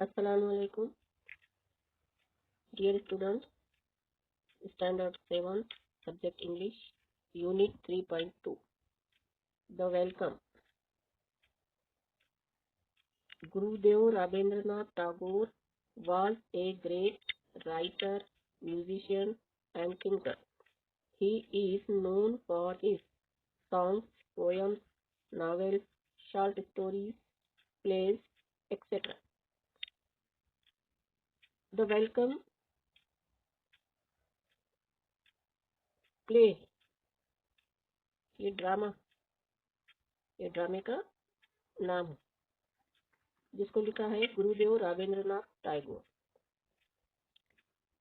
Assalamualaikum, dear students, Standard 7, Subject English, Unit 3.2. The Welcome. Gurudev Rabindranath Tagore was a great writer, musician, and thinker. He is known for his songs, poems, novels, short stories, plays, etc. The Welcome play, ये ड्रामे का नाम है जिसको लिखा है गुरुदेव राजेंद्रनाथ टैगोर।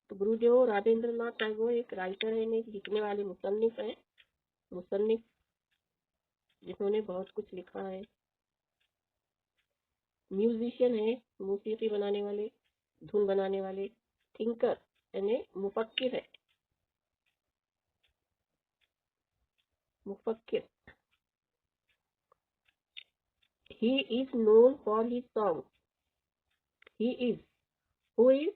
तो गुरुदेव राजेंद्रनाथ टैगोर एक राइटर है, नहीं लिखने वाले मुसन्निफ है, मुसन्निफ जिन्होंने बहुत कुछ लिखा है। म्यूजिशियन है, मौसीकी बनाने वाले, धुन बनाने वाले। थिंकर यानी मुफक्किर है, मुफक्किर। He is known for his songs. He is, who is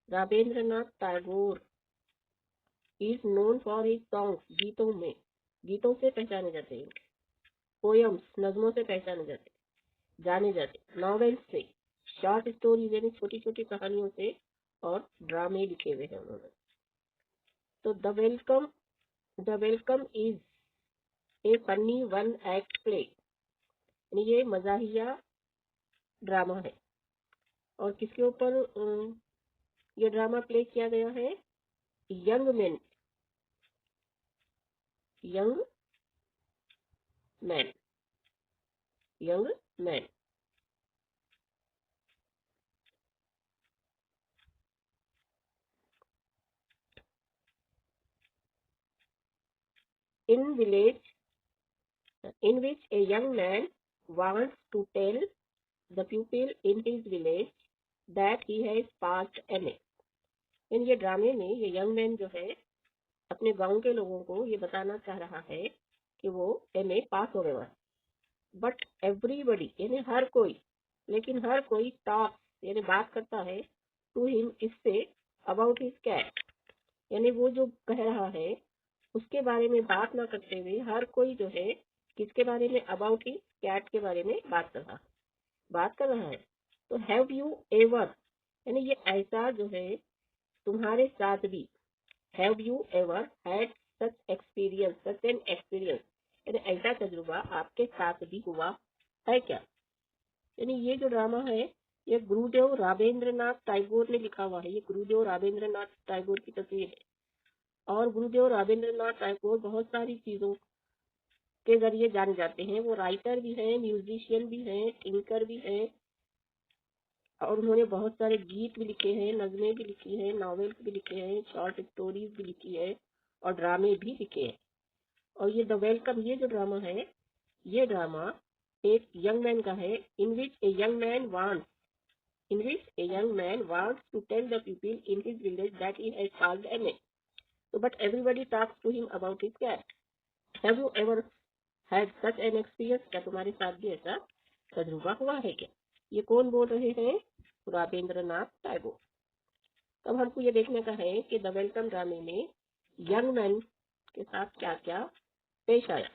Rabindranath Tagore is known for his songs. गीतों से पहचाने जाते हैं। पोयम्स, नज़मों से पहचाने जाने जाते। नॉवेल्स से, शॉर्ट स्टोरीज यानी छोटी छोटी कहानियों से, और ड्रामे लिखे हुए हैं उन्होंने। तो the welcome is a funny one act play, यानी ये मजाहिया ड्रामा है। और किसके ऊपर ये ड्रामा प्ले किया गया है? Young man in which a young man wants to tell the people in his village that he has passed MA. इन ये ड्रामे में ये यंग मैन जो है अपने गांव के लोगों को ये बताना चाह रहा है कि वो MA पास हो गया है। बट एवरीबडी यानी हर कोई, लेकिन हर कोई टॉक्स यानी बात करता है टू हिम इससे अबाउट हिज कैट, यानी वो जो कह रहा है उसके बारे में बात ना करते हुए हर कोई जो है किसके बारे में? अबाउट हिज कैट के बारे में बात कर रहा है। तो हैव यू एवर यानी ये ऐसा जो है तुम्हारे साथ भी, have you ever had such an experience यानी ऐसा तजुर्बा आपके साथ भी हुआ है क्या? यानी ये जो ड्रामा है ये गुरुदेव राजेंद्रनाथ टैगोर ने लिखा हुआ है। ये गुरुदेव राजेंद्रनाथ टैगोर की तस्वीर है। और गुरुदेव राजेंद्रनाथ टैगोर बहुत सारी चीजों के जरिए जाने जाते हैं। वो राइटर भी हैं, म्यूजिशियन भी हैं, थिंकर भी हैं, और उन्होंने बहुत सारे गीत भी लिखे हैं, नज़में भी लिखी हैं, नॉवेल्स भी लिखे हैं, शॉर्ट स्टोरीज भी लिखी है, और ड्रामे भी लिखे हैं। और ये द वेलकम, ये जो ड्रामा है, ये ड्रामा एक यंग मैन का है। In which a young man wants to tell the people in his village that he has passed MA. So, but everybody talks to him about his cat. Have you ever had such an experience? क्या तुम्हारे साथ भी ऐसा तजुर्बा हुआ है क्या? ये कौन बोल रहे हैं? राजेंद्रनाथ टैगोर। तब हमको ये देखने का है कि द वेलकम ड्रामे में यंग मैन के साथ क्या क्या पेश आया।